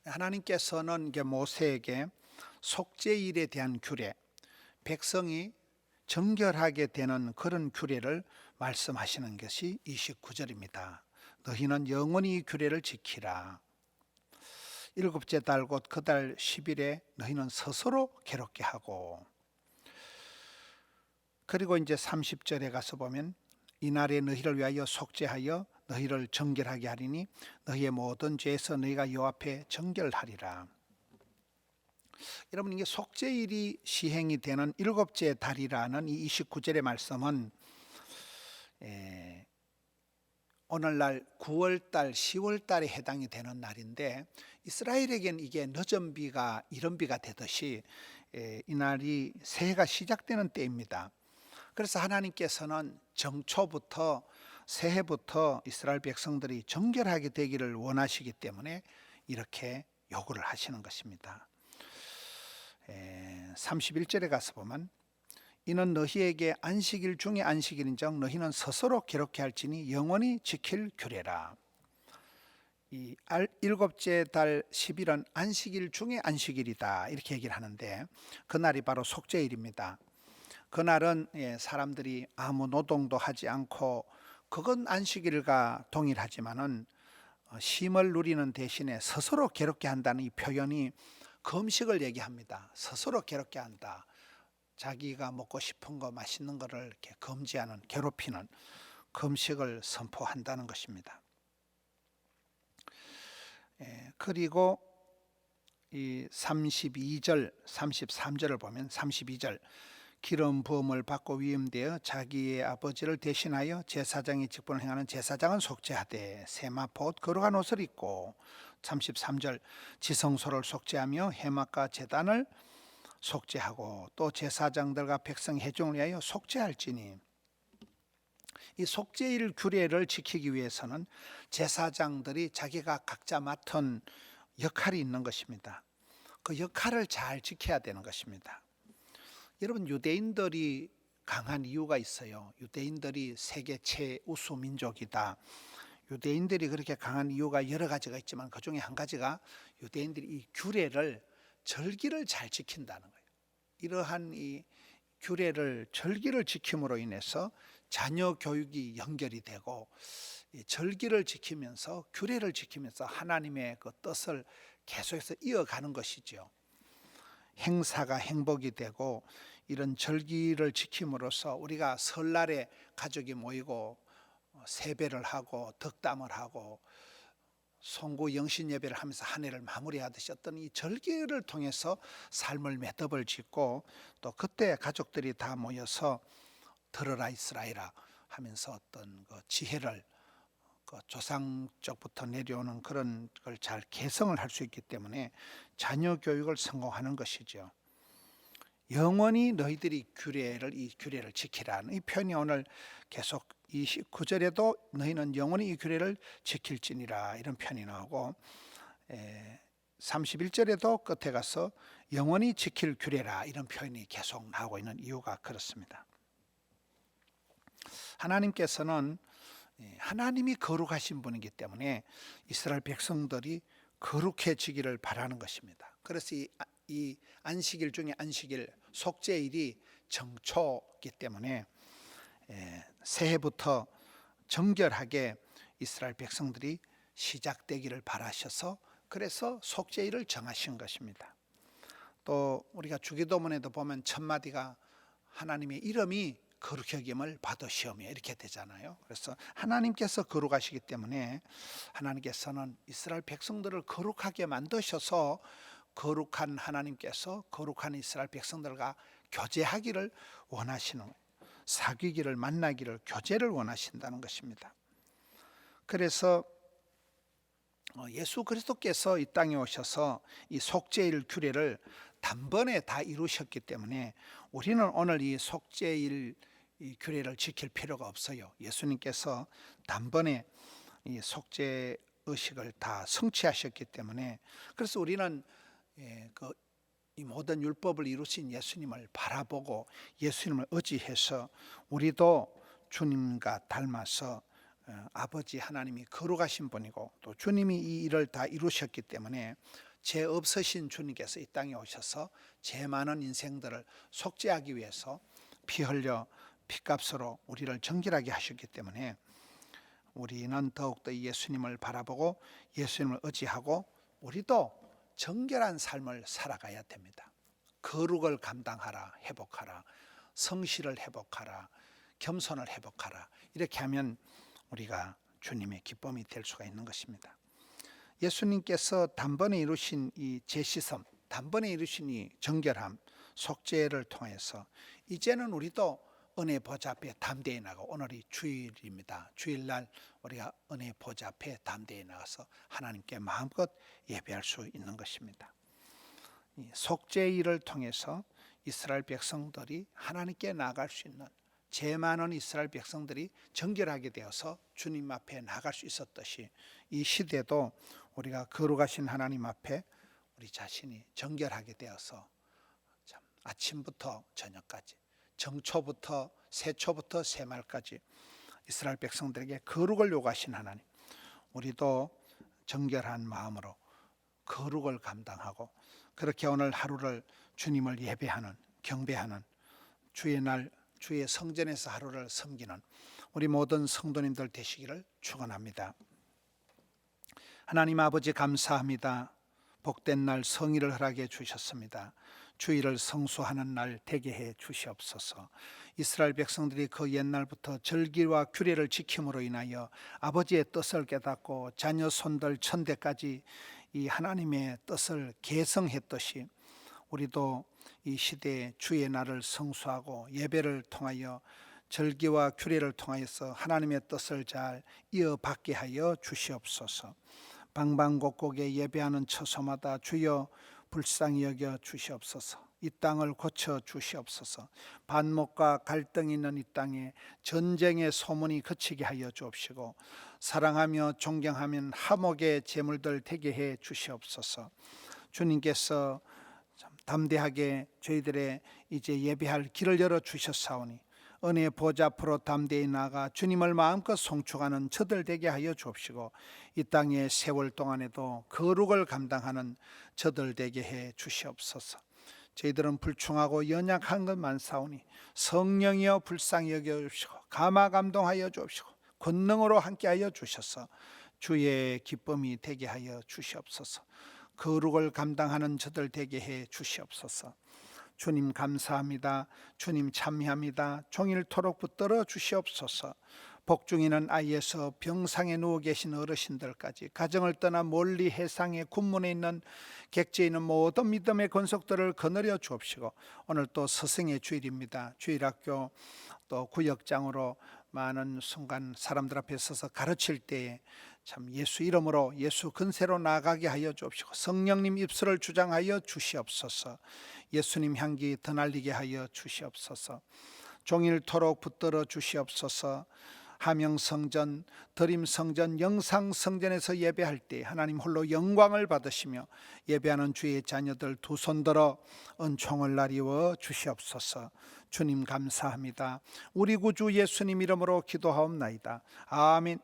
하나님께서는 이게 모세에게 속죄일에 대한 규례, 백성이 정결하게 되는 그런 규례를 말씀하시는 것이 29절입니다. 너희는 영원히 이 규례를 지키라. 일곱째 달 곧 그 달 10일에 너희는 스스로 괴롭게 하고, 그리고 이제 30절에 가서 보면 이날에 너희를 위하여 속죄하여 너희를 정결하게 하리니 너희의 모든 죄에서 너희가 여호와 앞에 정결하리라. 여러분, 이게 속죄일이 시행이 되는 일곱째 달이라는 이 29절의 말씀은 오늘날 9월달, 10월달에 해당이 되는 날인데, 이스라엘에게는 이게 늦은 비가 이른 비가 되듯이 이날이 새해가 시작되는 때입니다. 그래서 하나님께서는 정초부터 새해부터 이스라엘 백성들이 정결하게 되기를 원하시기 때문에 이렇게 요구를 하시는 것입니다. 31절에 가서 보면 이는 너희에게 안식일 중에 안식일인즉 너희는 스스로 괴롭게 할지니 영원히 지킬 규례라. 이 일곱째 달 10일은 안식일 중에 안식일이다, 이렇게 얘기를 하는데, 그날이 바로 속죄일입니다. 그날은 사람들이 아무 노동도 하지 않고, 그건 안식일과 동일하지만은 쉼을 누리는 대신에 스스로 괴롭게 한다는 이 표현이 금식을 얘기합니다. 스스로 괴롭게 한다. 자기가 먹고 싶은 거, 맛있는 거를 이렇게 금지하는, 괴롭히는 금식을 선포한다는 것입니다. 그리고 이 32절, 33절을 보면 32절 기름 부음을 받고 위임되어 자기의 아버지를 대신하여 제사장의 직분을 행하는 제사장은 속죄하되 세마포 옷 거룩한 옷을 입고, 33절 지성소를 속죄하며 해막과 제단을 속죄하고 또 제사장들과 백성 회중을 위하여 속죄할지니, 이 속죄일 규례를 지키기 위해서는 제사장들이 자기가 각자 맡은 역할이 있는 것입니다. 그 역할을 잘 지켜야 되는 것입니다. 여러분, 유대인들이 강한 이유가 있어요. 유대인들이 세계 최우수 민족이다. 유대인들이 그렇게 강한 이유가 여러 가지가 있지만 그 중에 한 가지가 유대인들이 이 규례를, 절기를 잘 지킨다는 거예요. 이러한 이 규례를, 절기를 지킴으로 인해서 자녀 교육이 연결이 되고, 절기를 지키면서, 규례를 지키면서 하나님의 그 뜻을 계속해서 이어가는 것이죠. 행사가 행복이 되고, 이런 절기를 지킴으로써 우리가 설날에 가족이 모이고 세배를 하고 덕담을 하고 송구 영신 예배를 하면서 한 해를 마무리하듯이 어떤 이 절기를 통해서 삶을 매듭을 짓고, 또 그때 가족들이 다 모여서 들어라 이스라엘아 하면서 어떤 그 지혜를, 그 조상 쪽부터 내려오는 그런 걸 잘 개성을 할 수 있기 때문에 자녀 교육을 성공하는 것이죠. 영원히 너희들이 이 규례를 지키라는 이 표현이 오늘 계속 29절에도 너희는 영원히 이 규례를 지킬지니라, 이런 표현이 나오고, 31절에도 끝에 가서 영원히 지킬 규례라, 이런 표현이 계속 나오고 있는 이유가 그렇습니다. 하나님께서는 하나님이 거룩하신 분이기 때문에 이스라엘 백성들이 거룩해지기를 바라는 것입니다. 그래서 이 안식일 중에 안식일, 속죄일이 정초이기 때문에 새해부터 정결하게 이스라엘 백성들이 시작되기를 바라셔서, 그래서 속죄일을 정하신 것입니다. 또 우리가 주기도문에도 보면 첫 마디가 하나님의 이름이 거룩히 여김을 받으시오며, 이렇게 되잖아요. 그래서 하나님께서 거룩하시기 때문에 하나님께서는 이스라엘 백성들을 거룩하게 만드셔서 거룩한 하나님께서 거룩한 이스라엘 백성들과 교제하기를 원하시는, 사귀기를, 만나기를, 교제를 원하신다는 것입니다. 그래서 예수 그리스도께서 이 땅에 오셔서 이 속죄일 규례를 단번에 다 이루셨기 때문에 우리는 오늘 이 속죄일 이 규례를 지킬 필요가 없어요. 예수님께서 단번에 이 속죄 의식을 다 성취하셨기 때문에, 그래서 우리는 이 모든 율법을 이루신 예수님을 바라보고 예수님을 의지해서 우리도 주님과 닮아서 아버지 하나님이 거룩하신 분이고 또 주님이 이 일을 다 이루셨기 때문에 죄 없으신 주님께서 이 땅에 오셔서 죄 많은 인생들을 속죄하기 위해서 피 흘려 피값으로 우리를 정결하게 하셨기 때문에 우리는 더욱더 예수님을 바라보고 예수님을 의지하고 우리도 정결한 삶을 살아가야 됩니다. 거룩을 감당하라, 회복하라, 성실을 회복하라, 겸손을 회복하라. 이렇게 하면 우리가 주님의 기쁨이 될 수가 있는 것입니다. 예수님께서 단번에 이루신 이 제시섬, 단번에 이루신 이 정결함, 속죄를 통해서 이제는 우리도 은혜 보좌 앞에 담대히 나가고, 오늘이 주일입니다. 주일날 우리가 은혜 보좌 앞에 담대히 나가서 하나님께 마음껏 예배할 수 있는 것입니다. 이 속죄의 일을 통해서 이스라엘 백성들이 하나님께 나아갈 수 있는, 죄 많은 이스라엘 백성들이 정결하게 되어서 주님 앞에 나갈 수 있었듯이 이 시대도 우리가 거룩하신 하나님 앞에 우리 자신이 정결하게 되어서 참 아침부터 저녁까지, 정초부터 세초부터 새말까지 이스라엘 백성들에게 거룩을 요구하신 하나님, 우리도 정결한 마음으로 거룩을 감당하고 그렇게 오늘 하루를 주님을 예배하는, 경배하는, 주의 날 주의 성전에서 하루를 섬기는 우리 모든 성도님들 되시기를 축원합니다. 하나님 아버지 감사합니다. 복된 날 성일을 허락해 주셨습니다. 주일을 성수하는 날 되게 해 주시옵소서. 이스라엘 백성들이 그 옛날부터 절기와 규례를 지킴으로 인하여 아버지의 뜻을 깨닫고 자녀 손들 천대까지 이 하나님의 뜻을 계승했듯이 우리도 이 시대에 주의 날을 성수하고 예배를 통하여 절기와 규례를 통하여서 하나님의 뜻을 잘 이어받게 하여 주시옵소서. 방방곡곡에 예배하는 처소마다 주여 불쌍히 여겨 주시옵소서. 이 땅을 고쳐 주시옵소서. 반목과 갈등이 있는 이 땅에 전쟁의 소문이 그치게 하여 주옵시고 사랑하며 존경하면 화목의 제물들 되게 해 주시옵소서. 주님께서 담대하게 저희들의 이제 예배할 길을 열어 주셨사오니 은혜 보좌 앞으로 담대히 나아가 주님을 마음껏 송축하는 저들 되게 하여 주옵시고 이 땅의 세월 동안에도 거룩을 감당하는 저들 되게 해 주시옵소서. 저희들은 불충하고 연약한 것 많사오니 성령이여 불쌍히 여겨 주시고 감화 감동하여 주옵시고 권능으로 함께하여 주셔서 주의 기쁨이 되게 하여 주시옵소서. 거룩을 감당하는 저들 되게 해 주시옵소서. 주님 감사합니다. 주님 참여합니다. 종일토록 붙들어 주시옵소서. 복중이는 아이에서 병상에 누워 계신 어르신들까지 가정을 떠나 멀리 해상의 군문에 있는 객지에 있는 모든 믿음의 권속들을 거느려 주옵시고 오늘 또 스승의 주일입니다. 주일학교 또 구역장으로 많은 순간 사람들 앞에 서서 가르칠 때에 참 예수 이름으로 예수 근세로 나아가게 하여 주옵시고 성령님 입술을 주장하여 주시옵소서. 예수님 향기 드날리게 하여 주시옵소서. 종일토록 붙들어 주시옵소서. 하명성전, 드림성전, 영상성전에서 예배할 때 하나님 홀로 영광을 받으시며 예배하는 주의 자녀들 두 손들어 은총을 나리워 주시옵소서. 주님 감사합니다. 우리 구주 예수님 이름으로 기도하옵나이다. 아멘.